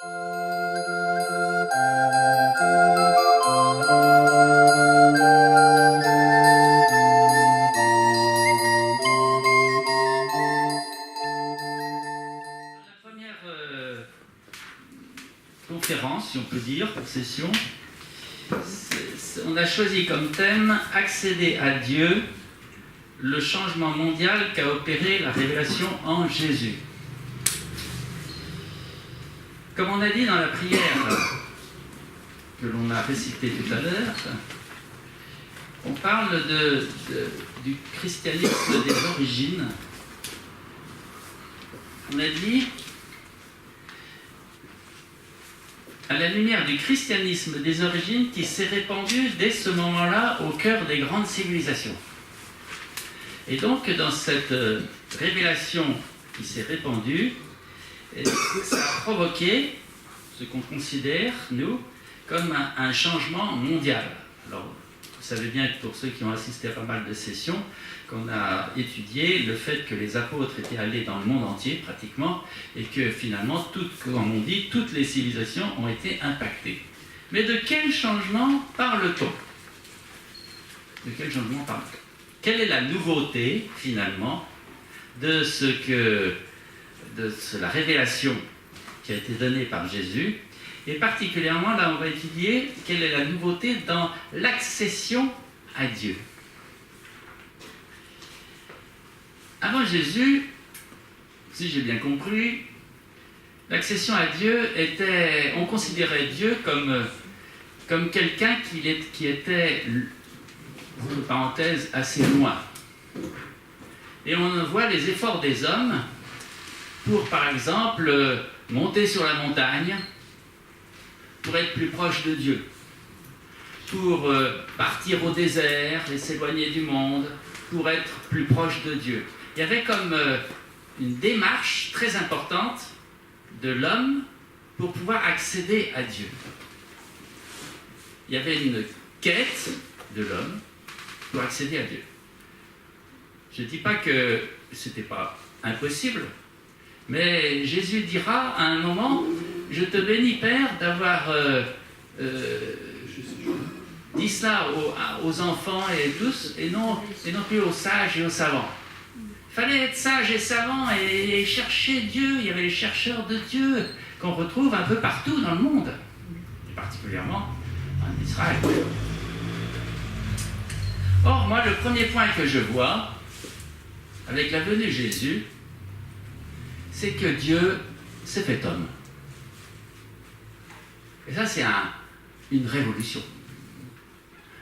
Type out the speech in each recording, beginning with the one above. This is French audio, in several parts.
La première conférence, si on peut dire, session, on a choisi comme thème « Accéder à Dieu, le changement mondial qu'a opéré la révélation en Jésus ». Comme on a dit dans la prière que l'on a récitée tout à l'heure, on parle du christianisme des origines. On a dit, à la lumière du christianisme des origines qui s'est répandu dès ce moment-là au cœur des grandes civilisations. Et donc, dans cette révélation qui s'est répandue, ça a provoqué ce qu'on considère, nous, comme un changement mondial. Alors, vous savez bien que pour ceux qui ont assisté à pas mal de sessions, qu'on a étudié le fait que les apôtres étaient allés dans le monde entier, pratiquement, et que finalement, comme on dit, toutes les civilisations ont été impactées. Mais de quel changement parle-t-on? De quel changement parle-t-on? Quelle est la nouveauté, finalement, de la révélation qui a été donnée par Jésus? Et particulièrement, là, on va étudier quelle est la nouveauté dans l'accession à Dieu. Avant Jésus, si j'ai bien compris, l'accession à Dieu était... On considérait Dieu comme quelqu'un qui était, entre parenthèses, assez loin. Et on voit les efforts des hommes pour, par exemple, monter sur la montagne, pour être plus proche de Dieu, pour partir au désert et s'éloigner du monde, pour être plus proche de Dieu. Il y avait comme une démarche très importante de l'homme pour pouvoir accéder à Dieu. Il y avait une quête de l'homme pour accéder à Dieu. Je ne dis pas que ce n'était pas impossible, mais Jésus dira à un moment: « Je te bénis, Père, d'avoir dit ça aux enfants et tous, et non plus aux sages et aux savants. » Il fallait être sage et savant et chercher Dieu. Il y avait les chercheurs de Dieu qu'on retrouve un peu partout dans le monde, et particulièrement en Israël. Or, moi, le premier point que je vois avec la venue de Jésus, c'est que Dieu s'est fait homme. Et ça, c'est une révolution.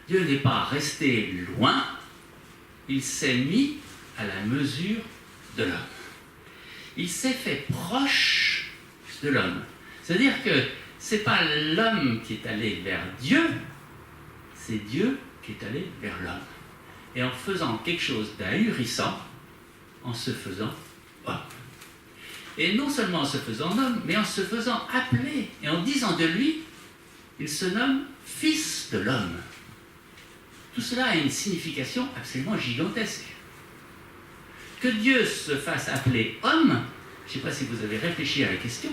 Dieu n'est pas resté loin, il s'est mis à la mesure de l'homme. Il s'est fait proche de l'homme. C'est-à-dire que ce n'est pas l'homme qui est allé vers Dieu, c'est Dieu qui est allé vers l'homme. Et en faisant quelque chose d'ahurissant, en se faisant homme. Et non seulement en se faisant homme, mais en se faisant appeler, et en disant de lui, il se nomme Fils de l'homme. Tout cela a une signification absolument gigantesque. Que Dieu se fasse appeler homme, je ne sais pas si vous avez réfléchi à la question,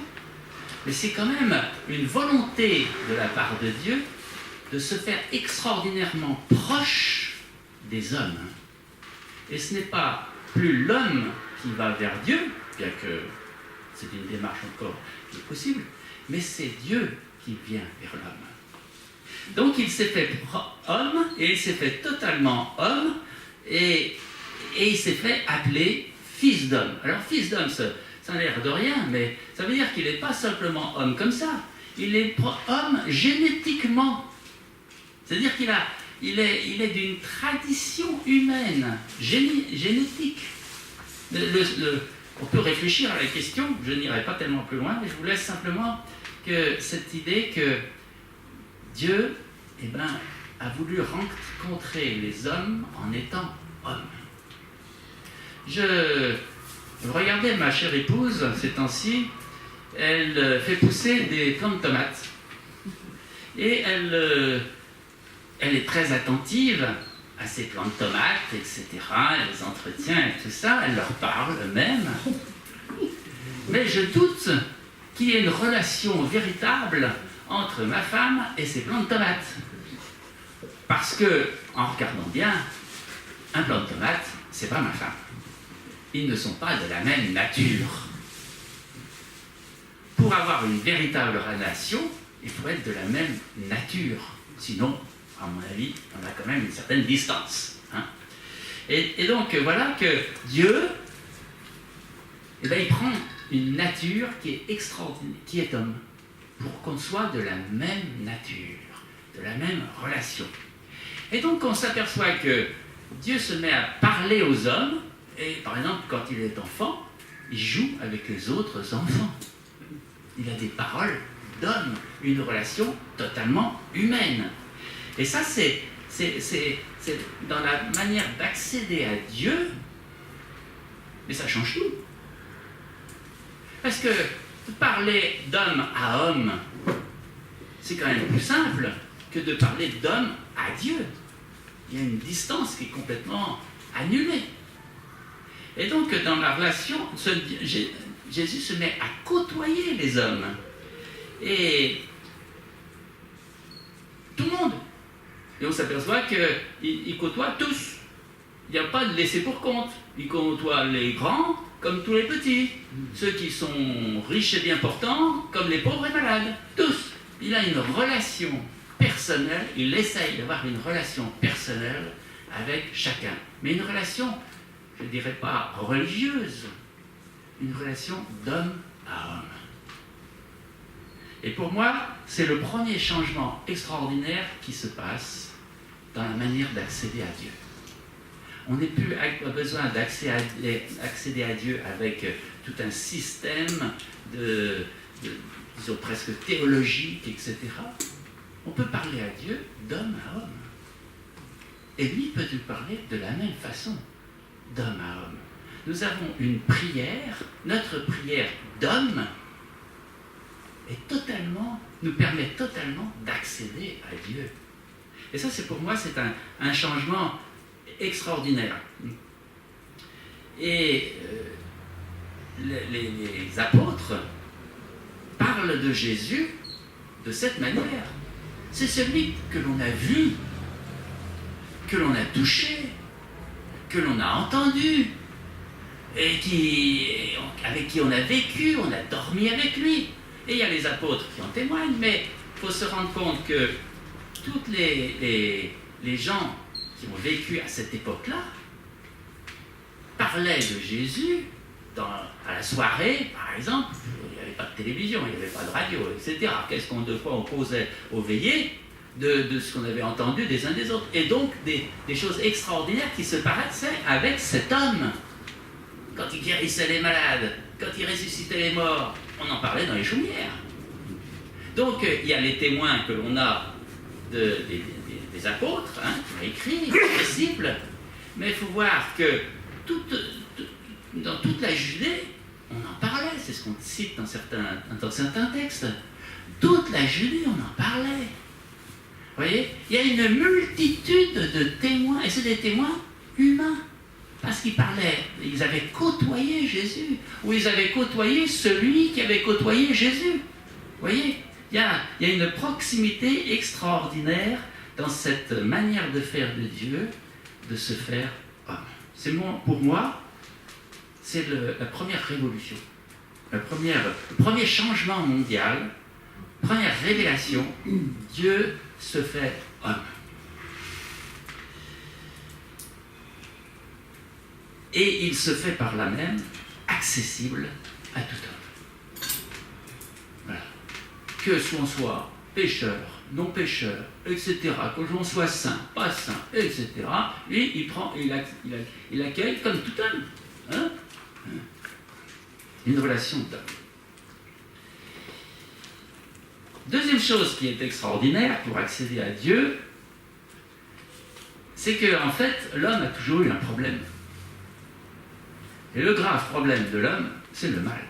mais c'est quand même une volonté de la part de Dieu de se faire extraordinairement proche des hommes. Et ce n'est pas plus l'homme qui va vers Dieu, bien que c'est une démarche encore qui est possible, mais c'est Dieu qui vient vers l'homme. Donc il s'est fait homme, et il s'est fait totalement homme, et il s'est fait appeler fils d'homme. Alors fils d'homme, ça a l'air de rien, mais ça veut dire qu'il n'est pas simplement homme comme ça, il est homme génétiquement. C'est-à-dire qu'il est d'une tradition humaine, génétique. On peut réfléchir à la question, je n'irai pas tellement plus loin, mais je vous laisse simplement que cette idée que Dieu a voulu rencontrer les hommes en étant homme. Je regardais ma chère épouse ces temps-ci, elle fait pousser des plants de tomates. Et elle est très attentive à ces plants de tomates, etc. Elle les entretient et tout ça, elle leur parle même. Mais je doute qu'il y ait une relation véritable entre ma femme et ses plants de tomates. Parce que, en regardant bien, un plant de tomate, c'est pas ma femme. Ils ne sont pas de la même nature. Pour avoir une véritable relation, il faut être de la même nature. Sinon, à mon avis, on a quand même une certaine distance. Hein. Et donc, voilà que Dieu, eh bien, il prend une nature qui est extraordinaire, qui est homme, pour qu'on soit de la même nature, de la même relation. Et donc, on s'aperçoit que Dieu se met à parler aux hommes, et par exemple, quand il est enfant, il joue avec les autres enfants. Il a des paroles d'homme, une relation totalement humaine. Et ça, c'est dans la manière d'accéder à Dieu, mais ça change tout. Parce que parler d'homme à homme, c'est quand même plus simple que de parler d'homme à Dieu. Il y a une distance qui est complètement annulée. Et donc, dans la relation, Jésus se met à côtoyer les hommes. Et tout le monde. Et on s'aperçoit qu'il côtoie tous. Il n'y a pas de laisser pour compte. Il côtoie les grands comme tous les petits. Ceux qui sont riches et bien portants, comme les pauvres et malades. Tous. Il a une relation personnelle, il essaye d'avoir une relation personnelle avec chacun. Mais une relation, je ne dirais pas religieuse, une relation d'homme à homme. Et pour moi, c'est le premier changement extraordinaire qui se passe dans la manière d'accéder à Dieu. On n'est plus besoin d'accéder à Dieu avec tout un système disons presque théologique, etc. On peut parler à Dieu d'homme à homme. Et lui peut nous parler de la même façon, d'homme à homme. Nous avons une prière, notre prière d'homme nous permet totalement d'accéder à Dieu. Et ça, pour moi, c'est un changement extraordinaire. Et les apôtres parlent de Jésus de cette manière. C'est celui que l'on a vu, que l'on a touché, que l'on a entendu, et avec qui on a vécu, on a dormi avec lui. Et il y a les apôtres qui en témoignent, mais il faut se rendre compte que tous les gens qui ont vécu à cette époque-là parlaient de Jésus à la soirée, par exemple. Il n'y avait pas de télévision, il n'y avait pas de radio, etc. Qu'est-ce qu'on de fois on causait aux veillées de ce qu'on avait entendu des uns des autres. Et donc des choses extraordinaires qui se passaient avec cet homme. Quand il guérissait les malades, quand il ressuscitait les morts, on en parlait dans les chaumières. Donc il y a les témoins que l'on a des apôtres, hein, qui ont écrit, des disciples, mais il faut voir que dans toute la Judée, on en parlait, c'est ce qu'on cite dans certains textes. Toute la Judée, on en parlait. Vous voyez, il y a une multitude de témoins, et c'est des témoins humains. Parce qu'ils parlaient, ils avaient côtoyé Jésus, ou ils avaient côtoyé celui qui avait côtoyé Jésus. Vous voyez, il y a une proximité extraordinaire dans cette manière de faire de Dieu, de se faire homme. Pour moi, c'est la première révolution, le premier changement mondial, première révélation, Dieu se fait homme. Et il se fait par là même accessible à tout homme. Voilà. Que l'on soit pécheur, non pécheur, etc., que l'on soit saint, pas saint, etc., lui, il accueille comme tout homme. Hein? Une relation d'homme. Deuxième chose qui est extraordinaire pour accéder à Dieu, c'est que, en fait, l'homme a toujours eu un problème. Et le grave problème de l'homme, c'est le mal.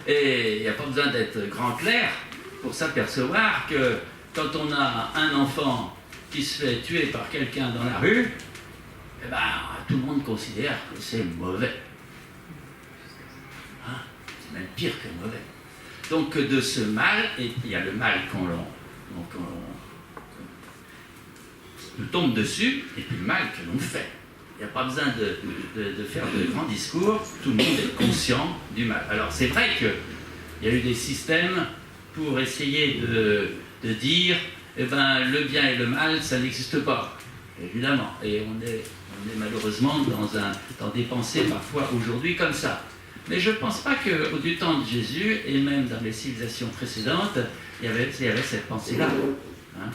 Et il n'y a pas besoin d'être grand clerc pour s'apercevoir que quand on a un enfant qui se fait tuer par quelqu'un dans la rue, eh ben, tout le monde considère que c'est mauvais. Hein? même pire que mauvais. Donc de ce mal, et il y a le mal qu'on nous tombe dessus, et puis le mal que l'on fait. Il n'y a pas besoin de faire de grands discours, tout le monde est conscient du mal. Alors c'est vrai qu'il y a eu des systèmes pour essayer de dire, eh ben, le bien et le mal, ça n'existe pas, évidemment. Et on est malheureusement dans des pensées parfois aujourd'hui comme ça. Mais je ne pense pas qu'au du temps de Jésus, et même dans les civilisations précédentes, il y avait cette pensée-là. Hein?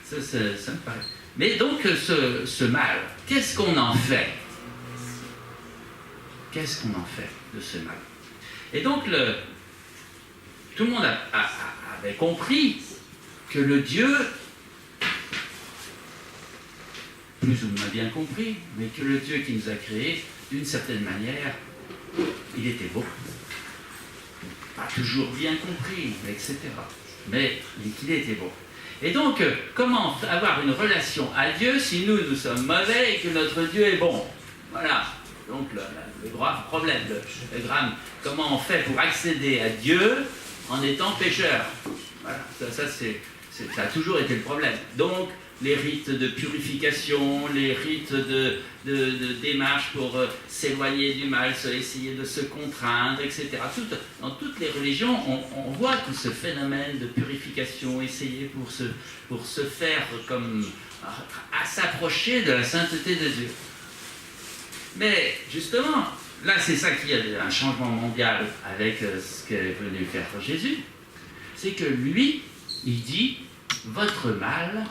Ça me paraît. Mais donc, ce mal, qu'est-ce qu'on en fait? Qu'est-ce qu'on en fait de ce mal? Et donc, tout le monde avait compris que le Dieu, plus ou moins bien compris, mais que le Dieu qui nous a créés, d'une certaine manière, il était beau. Pas toujours bien compris, etc. Mais qu'il était beau. Et donc, comment avoir une relation à Dieu si nous sommes mauvais et que notre Dieu est bon? Voilà. Donc, le grave problème, le drame. Comment on fait pour accéder à Dieu en étant pécheur? Voilà. Ça a toujours été le problème. Donc, les rites de purification, les rites de démarche pour s'éloigner du mal, essayer de se contraindre, etc. Dans toutes les religions, on voit tout ce phénomène de purification, essayer pour se faire comme à s'approcher de la sainteté de Dieu. Mais justement, là c'est ça qui a un changement mondial avec ce qu'est venu faire Jésus, c'est que lui, il dit, votre mal,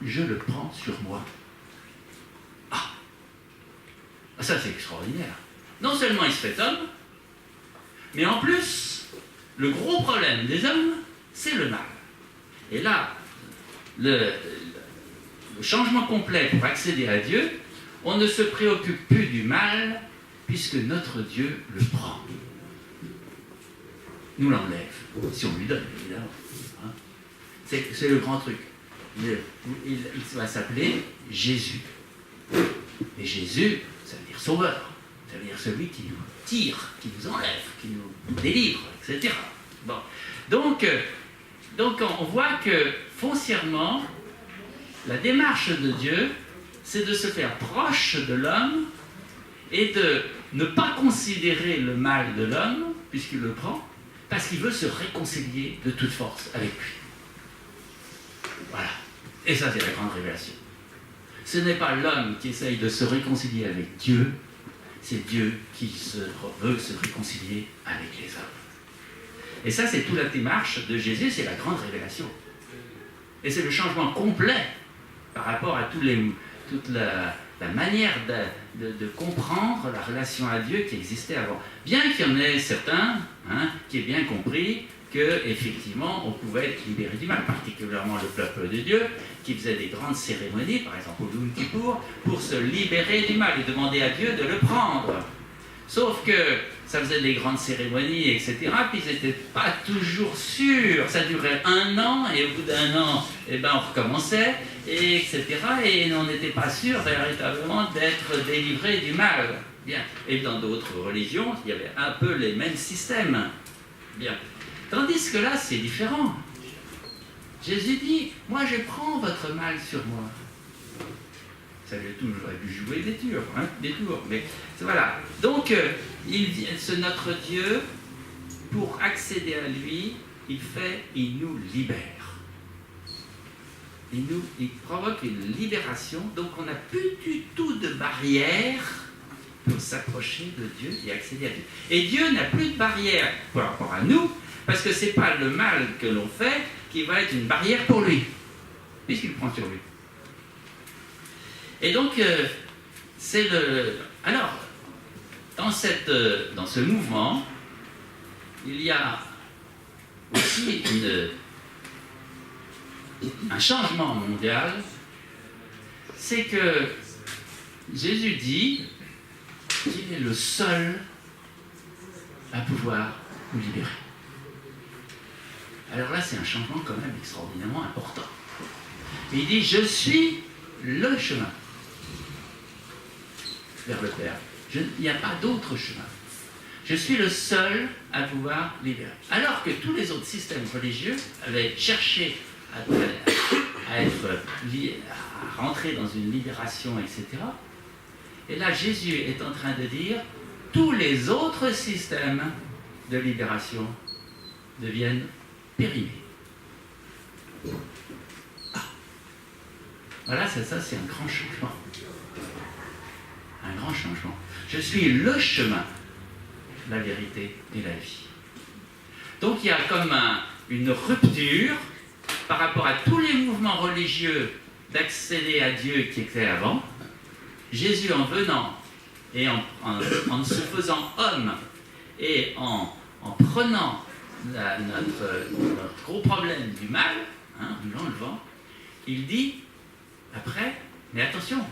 je le prends sur moi. Ah, ça c'est extraordinaire. Non seulement il se fait homme, mais en plus, le gros problème des hommes, c'est le mal. Et là, le changement complet pour accéder à Dieu, on ne se préoccupe plus du mal, puisque notre Dieu le prend. Nous l'enlève, si on lui donne, évidemment. Hein? C'est le grand truc. Il va s'appeler Jésus. Et Jésus, ça veut dire sauveur. Ça veut dire celui qui nous tire, qui nous enlève, qui nous délivre, etc. Bon. Donc on voit que foncièrement, la démarche de Dieu, c'est de se faire proche de l'homme et de ne pas considérer le mal de l'homme, puisqu'il le prend, parce qu'il veut se réconcilier de toute force avec lui. Voilà. Et ça, c'est la grande révélation. Ce n'est pas l'homme qui essaye de se réconcilier avec Dieu, c'est Dieu qui veut se réconcilier avec les hommes. Et ça, c'est toute la démarche de Jésus, c'est la grande révélation. Et c'est le changement complet par rapport à toute la manière de comprendre la relation à Dieu qui existait avant. Bien qu'il y en ait certains qui aient bien compris qu'effectivement, on pouvait être libéré du mal, particulièrement le peuple de Dieu, qui faisait des grandes cérémonies, par exemple au Yom Kippour, pour se libérer du mal et demander à Dieu de le prendre. Sauf que ça faisait des grandes cérémonies, etc., puis ils n'étaient pas toujours sûrs. Ça durait 1 an, et au bout d'1 an, on recommençait, etc., et on n'était pas sûr véritablement d'être délivré du mal. Bien. Et dans d'autres religions, il y avait un peu les mêmes systèmes. Bien. Tandis que là, c'est différent. Jésus dit, moi je prends votre mal sur moi. Ça lui a dû jouer des tours, mais voilà. Donc, notre Dieu, pour accéder à lui, il nous libère. Il provoque une libération, donc on n'a plus du tout de barrière pour s'approcher de Dieu et accéder à Dieu. Et Dieu n'a plus de barrière par rapport à nous, parce que ce n'est pas le mal que l'on fait qui va être une barrière pour lui, puisqu'il prend sur lui. Et donc, alors, dans ce mouvement, il y a aussi un changement mondial, c'est que Jésus dit qu'il est le seul à pouvoir nous libérer. Alors là, c'est un changement quand même extraordinairement important. Il dit, je suis le chemin vers le Père. Il n'y a pas d'autre chemin. Je suis le seul à pouvoir libérer. Alors que tous les autres systèmes religieux avaient cherché à rentrer dans une libération, etc. Et là, Jésus est en train de dire, tous les autres systèmes de libération deviennent périmés. Voilà, c'est ça, c'est un grand changement. Un grand changement. Je suis le chemin, la vérité et la vie. Donc il y a comme une rupture par rapport à tous les mouvements religieux d'accéder à Dieu qui étaient avant. Jésus, en venant et en se faisant homme et en prenant notre gros problème du mal, en l'enlevant, il dit après, mais attention,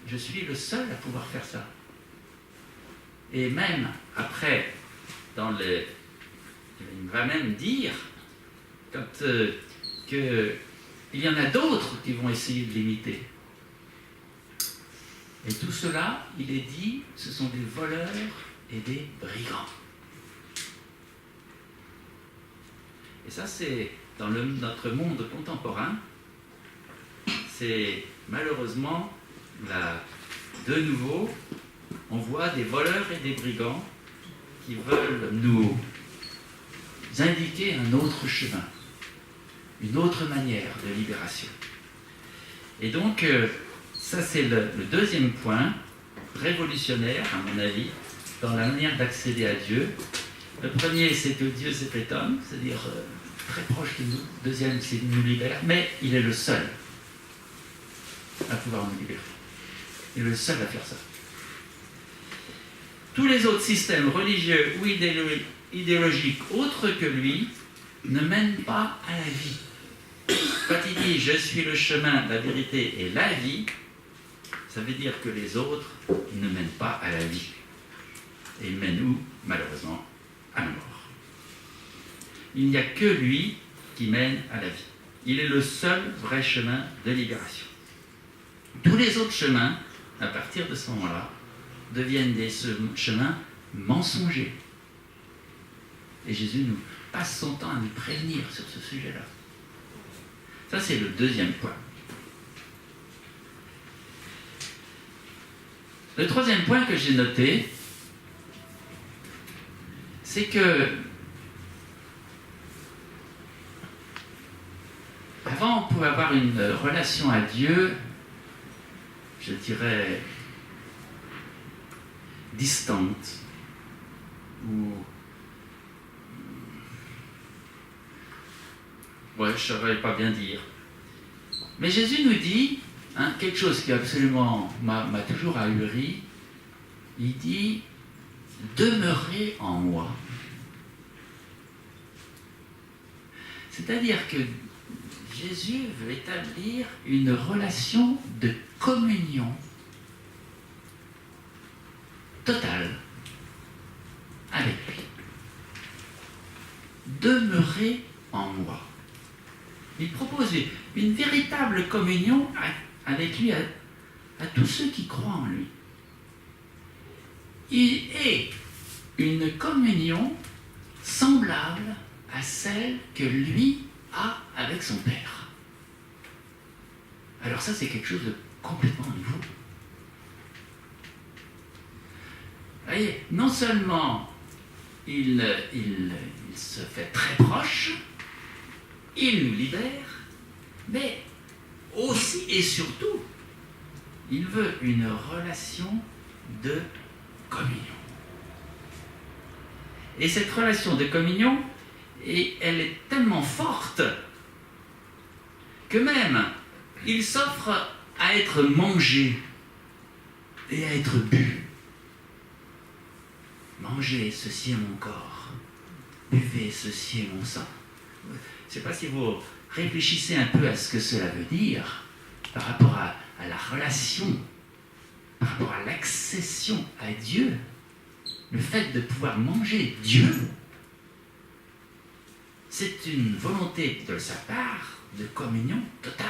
je suis le seul à pouvoir faire ça. Et même après, il va même dire qu'il y en a d'autres qui vont essayer de l'imiter. Et tout cela, il est dit, ce sont des voleurs et des brigands. Et ça, c'est dans notre monde contemporain, c'est malheureusement, de nouveau, on voit des voleurs et des brigands qui veulent nous indiquer un autre chemin, une autre manière de libération. Et donc, ça c'est le deuxième point, révolutionnaire à mon avis, dans la manière d'accéder à Dieu. Le premier, c'est que Dieu s'est fait homme, c'est-à-dire très proche de nous. Deuxième, c'est qu'il nous libère, mais il est le seul à pouvoir nous libérer. Il est le seul à faire ça. Tous les autres systèmes religieux ou idéologiques autres que lui ne mènent pas à la vie. Quand il dit « je suis le chemin, la vérité et la vie », ça veut dire que les autres ne mènent pas à la vie. Et ils mènent où, malheureusement, à la mort. Il n'y a que lui qui mène à la vie. Il est le seul vrai chemin de libération. Tous les autres chemins, à partir de ce moment-là, deviennent des chemins mensongers. Et Jésus nous passe son temps à nous prévenir sur ce sujet-là. Ça, c'est le deuxième point. Le troisième point que j'ai noté, c'est que avant, on pouvait avoir une relation à Dieu, je dirais, distante, ou ouais, je ne saurais pas bien dire. Mais Jésus nous dit quelque chose qui absolument m'a toujours ahuri. Il dit « demeurez en moi ». C'est-à-dire que Jésus veut établir une relation de communion totale avec lui. Demeurez en moi. Il propose une véritable communion avec lui à tous ceux qui croient en lui. Il est une communion semblable à celle que lui a avec son Père. Alors ça, c'est quelque chose de complètement nouveau. Vous voyez, non seulement il se fait très proche, il nous libère, mais aussi et surtout, il veut une relation de communion. Et cette relation de communion, elle est tellement forte que même il s'offre à être mangé et à être bu. Mangez, ceci est mon corps. Buvez, ceci est mon sang. Je ne sais pas si vous réfléchissez un peu à ce que cela veut dire par rapport à la relation, par rapport à l'accession à Dieu. Le fait de pouvoir manger Dieu, c'est une volonté de sa part de communion totale.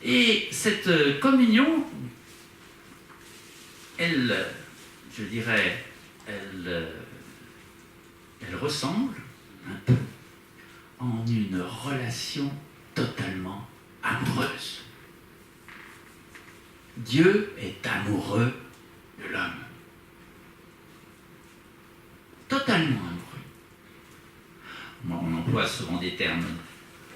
Et cette communion je dirais, elle ressemble un peu en une relation totalement amoureuse. Dieu est amoureux de l'homme. Totalement amoureux. On emploie souvent des termes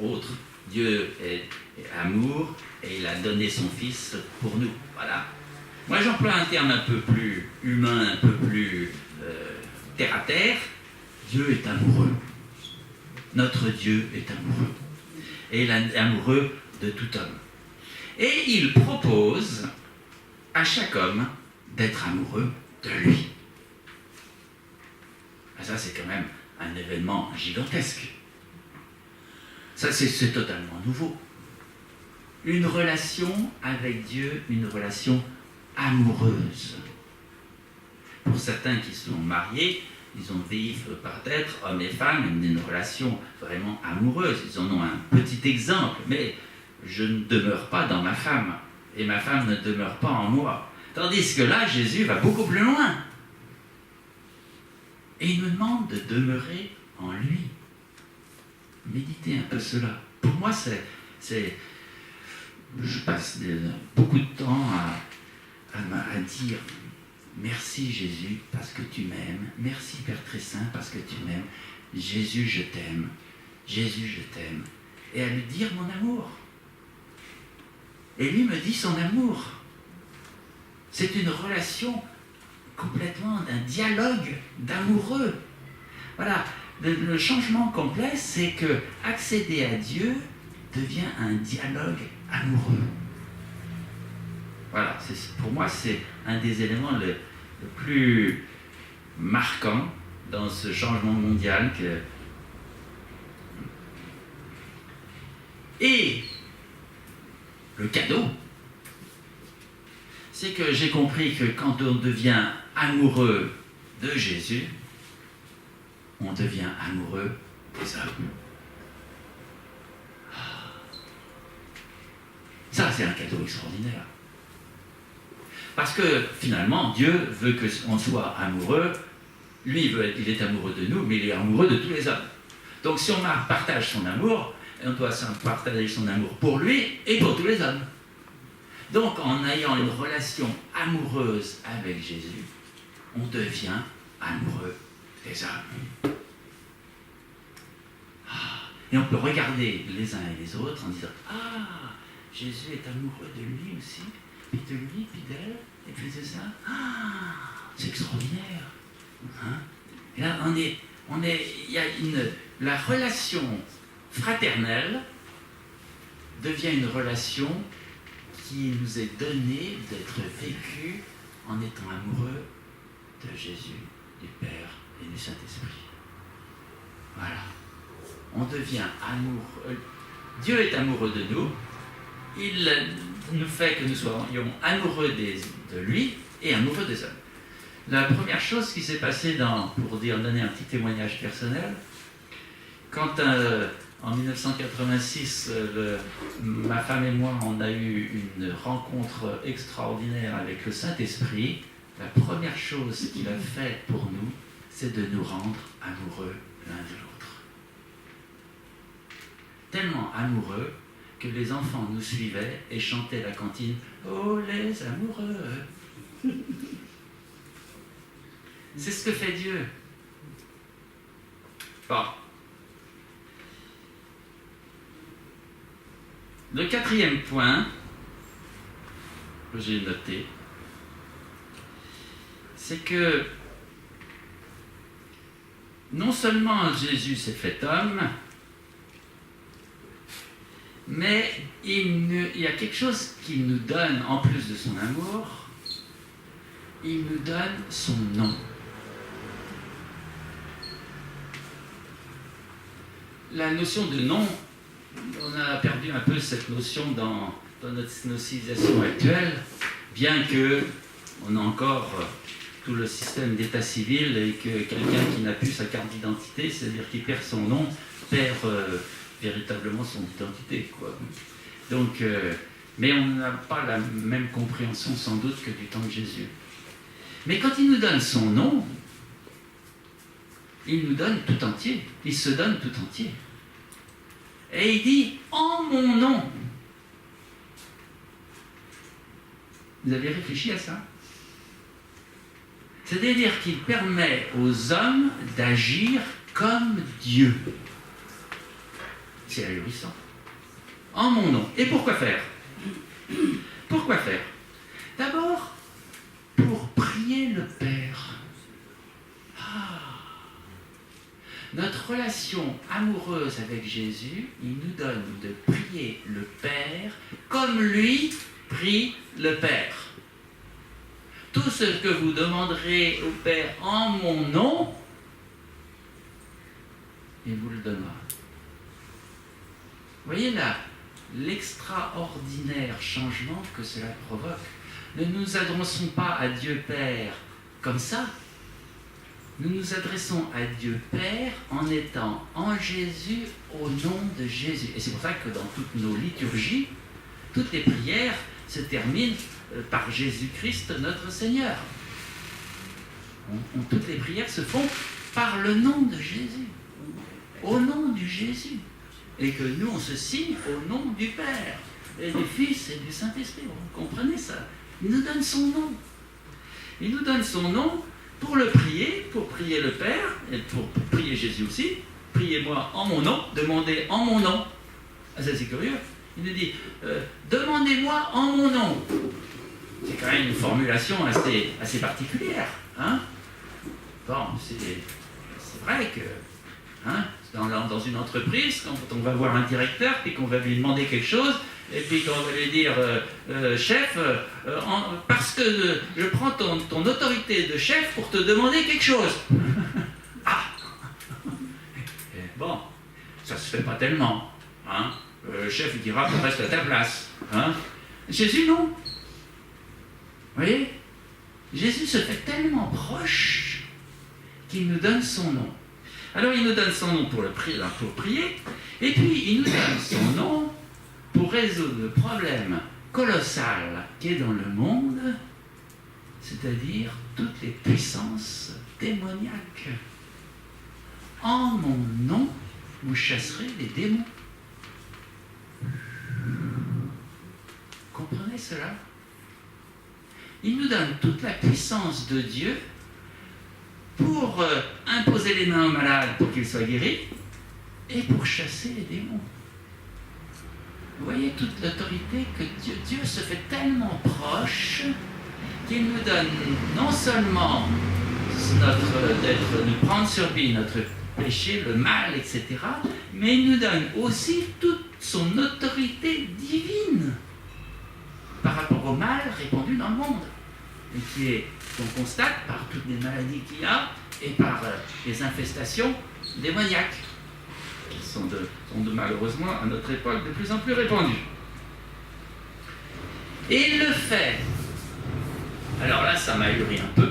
autres. Dieu est amour et il a donné son Fils pour nous. Voilà. Moi, j'emploie un terme un peu plus humain, un peu plus terre à terre. Dieu est amoureux. Notre Dieu est amoureux. Et il est amoureux de tout homme. Et il propose à chaque homme d'être amoureux de lui. Ça, c'est quand même un événement gigantesque. Ça, c'est totalement nouveau. Une relation avec Dieu, une relation amoureuse. Pour certains qui sont mariés, ils ont vivre peut-être, hommes et femmes, une relation vraiment amoureuse. Ils en ont un petit exemple, mais je ne demeure pas dans ma femme, et ma femme ne demeure pas en moi. Tandis que là, Jésus va beaucoup plus loin. Et il nous demande de demeurer en lui. Méditez un peu cela. Pour moi, je passe beaucoup de temps à dire merci Jésus parce que tu m'aimes. Merci Père très saint parce que tu m'aimes. Jésus, je t'aime. Jésus, je t'aime. Et à lui dire mon amour. Et lui me dit son amour. C'est une relation complètement d'un dialogue d'amoureux. Voilà, le changement complet, c'est que accéder à Dieu devient un dialogue amoureux. Voilà, pour moi, c'est un des éléments le plus marquant dans ce changement mondial. Et le cadeau, c'est que j'ai compris que quand on devient amoureux de Jésus, on devient amoureux des hommes. Ça, c'est un cadeau extraordinaire. Parce que finalement, Dieu veut qu'on soit amoureux. Lui, il est amoureux de nous, mais il est amoureux de tous les hommes. Donc si on partage son amour, on doit partager son amour pour lui et pour tous les hommes. Donc en ayant une relation amoureuse avec Jésus, on devient amoureux des hommes. Et on peut regarder les uns et les autres en disant « Ah, Jésus est amoureux de lui aussi, puis de lui, puis d'elle, et puis de ça. Ah, c'est extraordinaire. Hein » Et là, il y a la relation fraternelle devient une relation qui nous est donnée d'être vécue en étant amoureux de Jésus, du Père et du Saint-Esprit. Voilà. On devient amoureux. Dieu est amoureux de nous. Il nous fait que nous soyons amoureux de lui et amoureux des hommes. La première chose qui s'est passée, pour donner un petit témoignage personnel, quand en 1986, ma femme et moi, on a eu une rencontre extraordinaire avec le Saint-Esprit, la première chose qu'il a fait pour nous, c'est de nous rendre amoureux l'un de l'autre. Tellement amoureux que les enfants nous suivaient et chantaient la cantine « Oh les amoureux !» C'est ce que fait Dieu. Bon. Le quatrième point que j'ai noté, c'est que non seulement Jésus s'est fait homme, mais il y a quelque chose qu'il nous donne en plus de son amour, il nous donne son nom. La notion de nom, on a perdu un peu cette notion dans notre civilisation actuelle, bien qu'on a encore tout le système d'état civil et que quelqu'un qui n'a plus sa carte d'identité, c'est-à-dire qui perd son nom, perd véritablement son identité, quoi. Donc, mais on n'a pas la même compréhension sans doute que du temps de Jésus. Mais quand il nous donne son nom, il nous donne tout entier. Il se donne tout entier. Et il dit « en mon nom ». Vous avez réfléchi à ça? C'est-à-dire qu'il permet aux hommes d'agir comme Dieu. C'est ahurissant. En mon nom. Et pourquoi faire? Pourquoi faire? D'abord, pour prier le Père. Notre relation amoureuse avec Jésus, il nous donne de prier le Père comme lui prie le Père. Tout ce que vous demanderez au Père en mon nom, il vous le donnera. Vous voyez là, l'extraordinaire changement que cela provoque. Ne nous adressons pas à Dieu Père comme ça. Nous nous adressons à Dieu Père en étant en Jésus au nom de Jésus. Et c'est pour ça que dans toutes nos liturgies, toutes les prières se terminent par Jésus-Christ notre Seigneur. Toutes les prières se font par le nom de Jésus, au nom du Jésus. Et que nous, on se signe au nom du Père, et du Fils et du Saint-Esprit. Vous comprenez ça? Il nous donne son nom. Il nous donne son nom pour le prier, pour prier le Père, et pour prier Jésus aussi. Priez-moi en mon nom, demandez en mon nom. Ah, ça c'est curieux. Il nous dit, demandez-moi en mon nom. C'est quand même une formulation assez particulière. Hein? Bon, c'est vrai que dans une entreprise, quand on va voir un directeur, puis qu'on va lui demander quelque chose, et puis qu'on va lui dire, chef, parce que je prends ton autorité de chef pour te demander quelque chose. Ah. Bon, ça se fait pas tellement. Hein? Le chef dira que reste à ta place. Hein? Jésus, non. Vous voyez? Jésus se fait tellement proche qu'il nous donne son nom. Alors il nous donne son nom pour prier, et puis il nous donne son nom pour résoudre le problème colossal qui est dans le monde, c'est-à-dire toutes les puissances démoniaques. En mon nom, vous chasserez les démons. Comprenez cela? Il nous donne toute la puissance de Dieu pour imposer les mains aux malades pour qu'ils soient guéris et pour chasser les démons. Vous voyez toute l'autorité que Dieu se fait tellement proche qu'il nous donne non seulement de nous prendre sur lui notre péché, le mal, etc., mais il nous donne aussi toute son autorité divine par rapport au mal répandu dans le monde et qu'on constate par toutes les maladies qu'il y a et par les infestations démoniaques qui sont malheureusement à notre époque de plus en plus répandues. Et il le fait. Alors là, ça m'a ahuri un peu,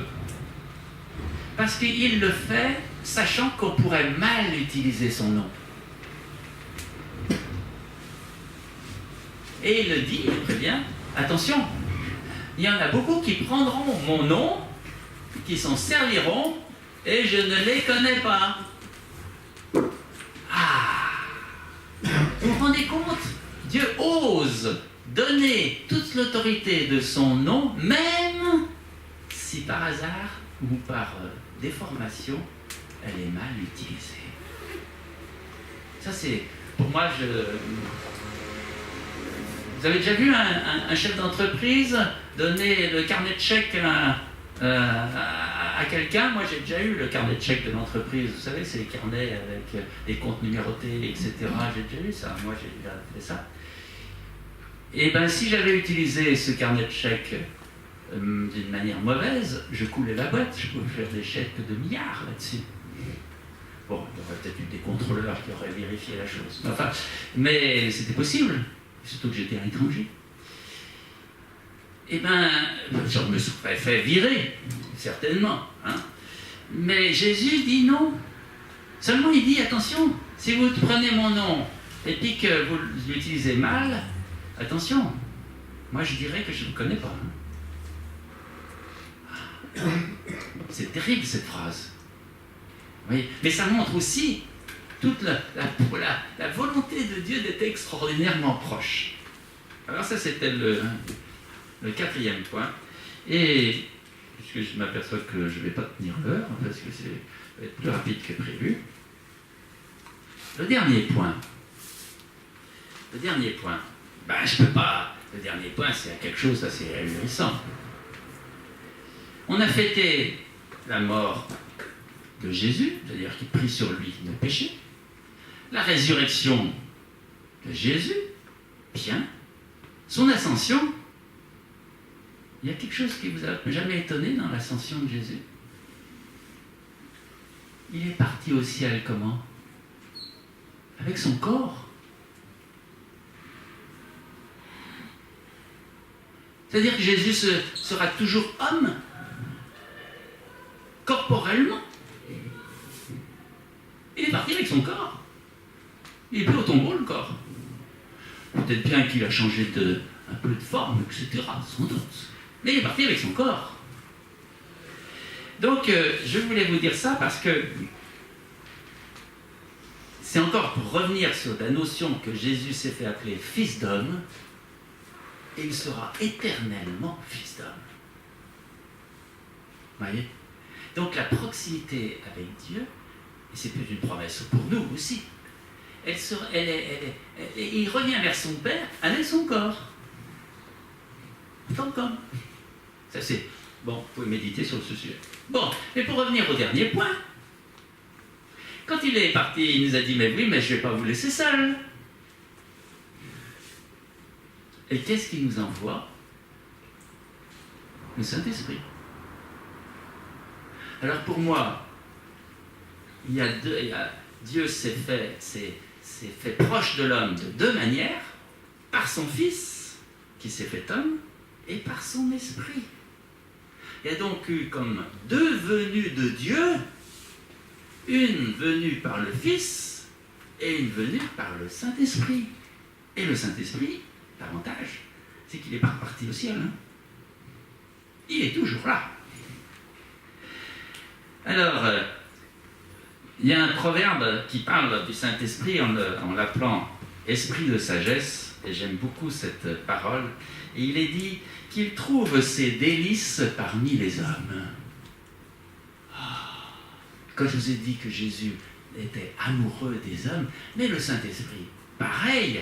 parce qu'il le fait sachant qu'on pourrait mal utiliser son nom. Et il le dit, il prévient, attention, il y en a beaucoup qui prendront mon nom, qui s'en serviront, et je ne les connais pas. Ah! Vous vous rendez compte? Dieu ose donner toute l'autorité de son nom, même si par hasard ou par déformation, elle est mal utilisée. Ça c'est, pour moi, Vous avez déjà vu un chef d'entreprise donner le carnet de chèques à quelqu'un? Moi, j'ai déjà eu le carnet de chèques de l'entreprise. Vous savez, c'est les carnets avec des comptes numérotés, etc. J'ai déjà eu ça. Moi, j'ai déjà fait ça. Et bien, si j'avais utilisé ce carnet de chèques d'une manière mauvaise, je coulais la boîte. Je pouvais faire des chèques de milliards là-dessus. Bon, il y aurait peut-être eu des contrôleurs qui auraient vérifié la chose. Enfin, mais c'était possible. Surtout que j'étais à l'étranger. Eh bien, je me serais fait virer, certainement. Hein. Mais Jésus dit non. Seulement il dit, attention, si vous prenez mon nom et puis que vous l'utilisez mal, attention, moi je dirais que je ne le connais pas. C'est terrible cette phrase. Oui. Mais ça montre aussi toute la volonté de Dieu d'être extraordinairement proche. Alors ça, c'était le quatrième point. Et puisque je m'aperçois que je ne vais pas tenir l'heure, parce que ça va être plus rapide que prévu. Le dernier point. Je peux pas. Le dernier point, c'est quelque chose d'assez ahurissant. On a fêté la mort de Jésus, c'est-à-dire qu'il prit sur lui nos péchés. La résurrection de Jésus, bien. Son ascension. Il y a quelque chose qui vous a jamais étonné dans l'ascension de Jésus? Il est parti au ciel comment? Avec son corps. C'est-à-dire que Jésus sera toujours homme, corporellement. Il est parti avec son corps. Il n'est plus au tombeau, le corps. Peut-être bien qu'il a changé un peu de forme, etc., sans doute. Mais il est parti avec son corps. Donc, je voulais vous dire ça parce que c'est encore pour revenir sur la notion que Jésus s'est fait appeler fils d'homme, et il sera éternellement fils d'homme. Vous voyez? Donc la proximité avec Dieu, et c'est plus une promesse pour nous aussi, il revient vers son Père avec son corps. Tant qu'homme. Ça c'est... Bon, vous pouvez méditer sur ce sujet. Bon, mais pour revenir au dernier point, quand il est parti, il nous a dit, mais oui, mais je ne vais pas vous laisser seul. Et qu'est-ce qu'il nous envoie? Le Saint-Esprit. Alors pour moi, Dieu s'est fait proche de l'homme de deux manières, par son Fils, qui s'est fait homme, et par son Esprit. Il y a donc eu comme deux venues de Dieu, une venue par le Fils et une venue par le Saint-Esprit. Et le Saint-Esprit, l'avantage, c'est qu'il n'est pas reparti au ciel. Hein. Il est toujours là. Alors, il y a un proverbe qui parle du Saint-Esprit en l'appelant « esprit de sagesse », et j'aime beaucoup cette parole, et il est dit qu'il trouve ses délices parmi les hommes. Quand je vous ai dit que Jésus était amoureux des hommes, mais le Saint-Esprit, pareil,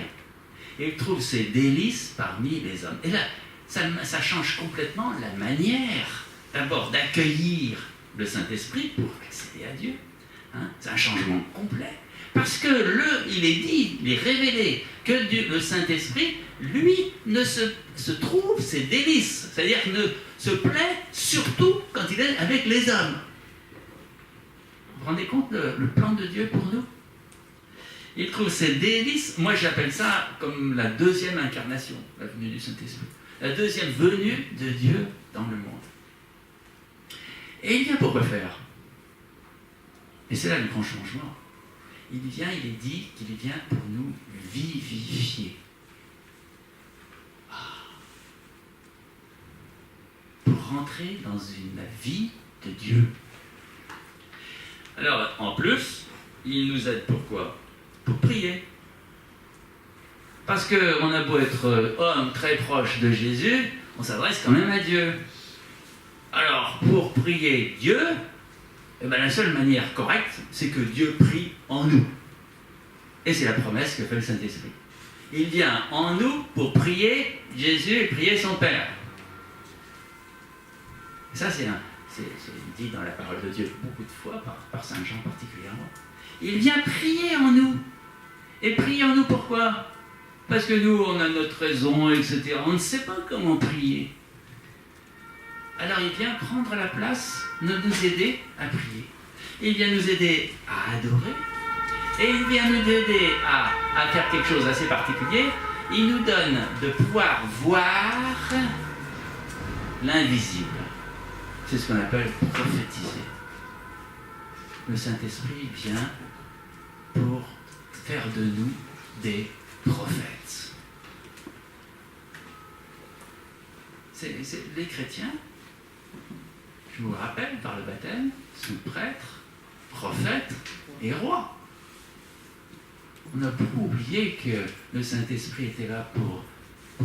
il trouve ses délices parmi les hommes. Et là, ça change complètement la manière, d'abord, d'accueillir le Saint-Esprit pour accéder à Dieu. Hein, c'est un changement complet. Parce que il est révélé que le Saint-Esprit, lui, ne se trouve ses délices. C'est-à-dire qu'il ne se plaît surtout quand il est avec les hommes. Vous vous rendez compte le plan de Dieu pour nous? Il trouve ses délices, moi j'appelle ça comme la deuxième incarnation, la venue du Saint-Esprit. La deuxième venue de Dieu dans le monde. Et il vient pour quoi faire? Et c'est là le grand changement. Il est dit qu'il vient pour nous vivifier. Pour rentrer dans une vie de Dieu. Alors, en plus, il nous aide pourquoi? Pour prier. Parce qu'on a beau être homme très proche de Jésus, on s'adresse quand même à Dieu. Alors, pour prier Dieu, eh bien, la seule manière correcte, c'est que Dieu prie en nous. Et c'est la promesse que fait le Saint-Esprit. Il vient en nous pour prier Jésus et prier son Père. Et ça, c'est dit dans la parole de Dieu beaucoup de fois, par Saint Jean particulièrement. Il vient prier en nous. Et prier en nous pourquoi? Parce que nous, on a notre raison, etc. On ne sait pas comment prier. Alors il vient prendre la place, nous aider à prier. Il vient nous aider à adorer. Et il vient nous aider à faire quelque chose d'assez particulier. Il nous donne de pouvoir voir l'invisible. C'est ce qu'on appelle prophétiser. Le Saint-Esprit vient pour faire de nous des prophètes. Les chrétiens, je vous rappelle, par le baptême, sont prêtres, prophètes et rois. On n'a pas oublié que le Saint-Esprit était là pour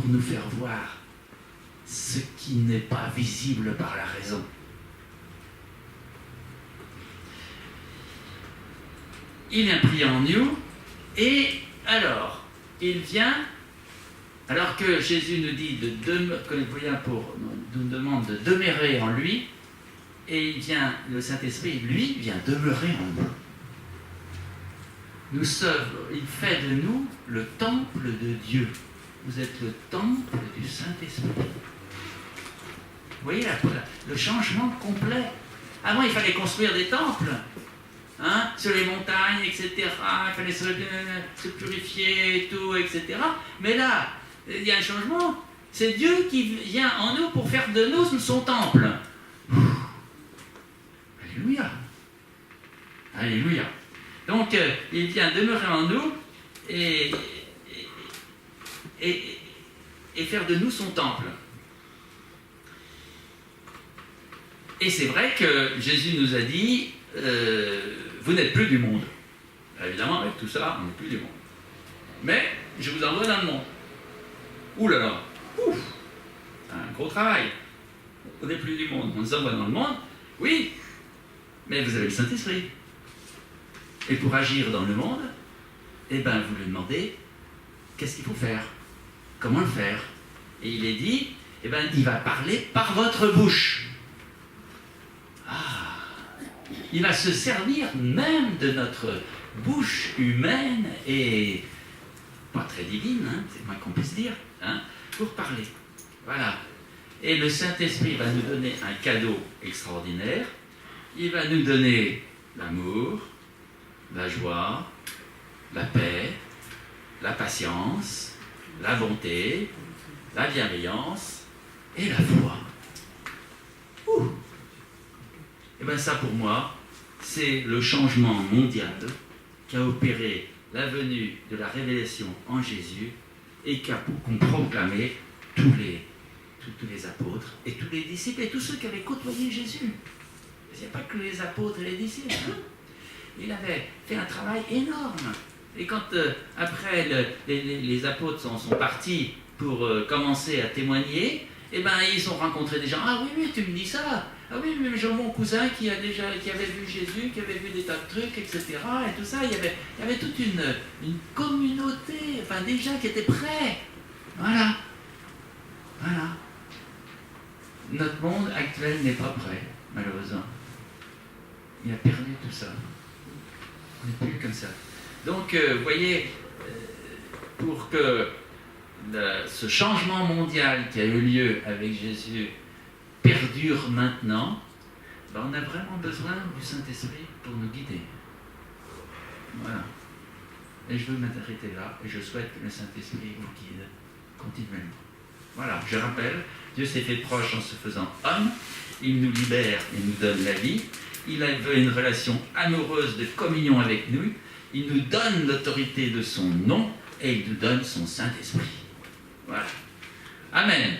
nous faire voir ce qui n'est pas visible par la raison. Il vient prier en nous, et alors, il vient, alors que Jésus nous dit nous demande de demeurer en lui, et le Saint-Esprit, lui, vient demeurer en nous. Il fait de nous le temple de Dieu. Vous êtes le temple du Saint-Esprit. Vous voyez le changement complet. Avant, il fallait construire des temples. Sur les montagnes, etc. Il fallait se purifier et tout, etc. Mais là, il y a un changement. C'est Dieu qui vient en nous pour faire de nous son temple. Alléluia. Alléluia. Donc, il vient demeurer en nous et faire de nous son temple. Et c'est vrai que Jésus nous a dit, vous n'êtes plus du monde. Évidemment, avec tout ça, on n'est plus du monde. Mais je vous envoie dans le monde. Ouh là là, ouf, c'est un gros travail. On n'est plus du monde, on nous envoie dans le monde. Oui, mais vous avez le Saint-Esprit. Et pour agir dans le monde, vous lui demandez, qu'est-ce qu'il faut faire? Comment le faire? Et il est dit, il va parler par votre bouche. Il va se servir même de notre bouche humaine et pas très divine, c'est moins qu'on puisse dire, pour parler. Voilà. Et le Saint-Esprit va nous donner un cadeau extraordinaire. Il va nous donner l'amour, la joie, la paix, la patience, la bonté, la bienveillance et la foi. Ouh. Et ça pour moi, c'est le changement mondial qui a opéré la venue de la révélation en Jésus et qu'ont proclamé tous les apôtres et tous les disciples et tous ceux qui avaient côtoyé Jésus. Il n'y a pas que les apôtres et les disciples. Il avait fait un travail énorme. Et quand après les apôtres sont partis pour commencer à témoigner, ils ont rencontré des gens. Ah oui, tu me dis ça. Ah oui, mais j'ai mon cousin qui avait vu Jésus, qui avait vu des tas de trucs, etc. Et tout ça, il y avait toute une communauté, des gens qui étaient prêts. Voilà. Notre monde actuel n'est pas prêt, malheureusement. Il a perdu tout ça. On n'est plus comme ça. Donc, vous voyez, pour que ce changement mondial qui a eu lieu avec Jésus perdure maintenant, on a vraiment besoin du Saint-Esprit pour nous guider. Voilà. Et je veux m'arrêter là, et je souhaite que le Saint-Esprit vous guide continuellement. Voilà, je rappelle, Dieu s'est fait proche en se faisant homme, il nous libère et nous donne la vie, il veut une relation amoureuse de communion avec nous, il nous donne l'autorité de son nom, et il nous donne son Saint-Esprit. Voilà. Amen.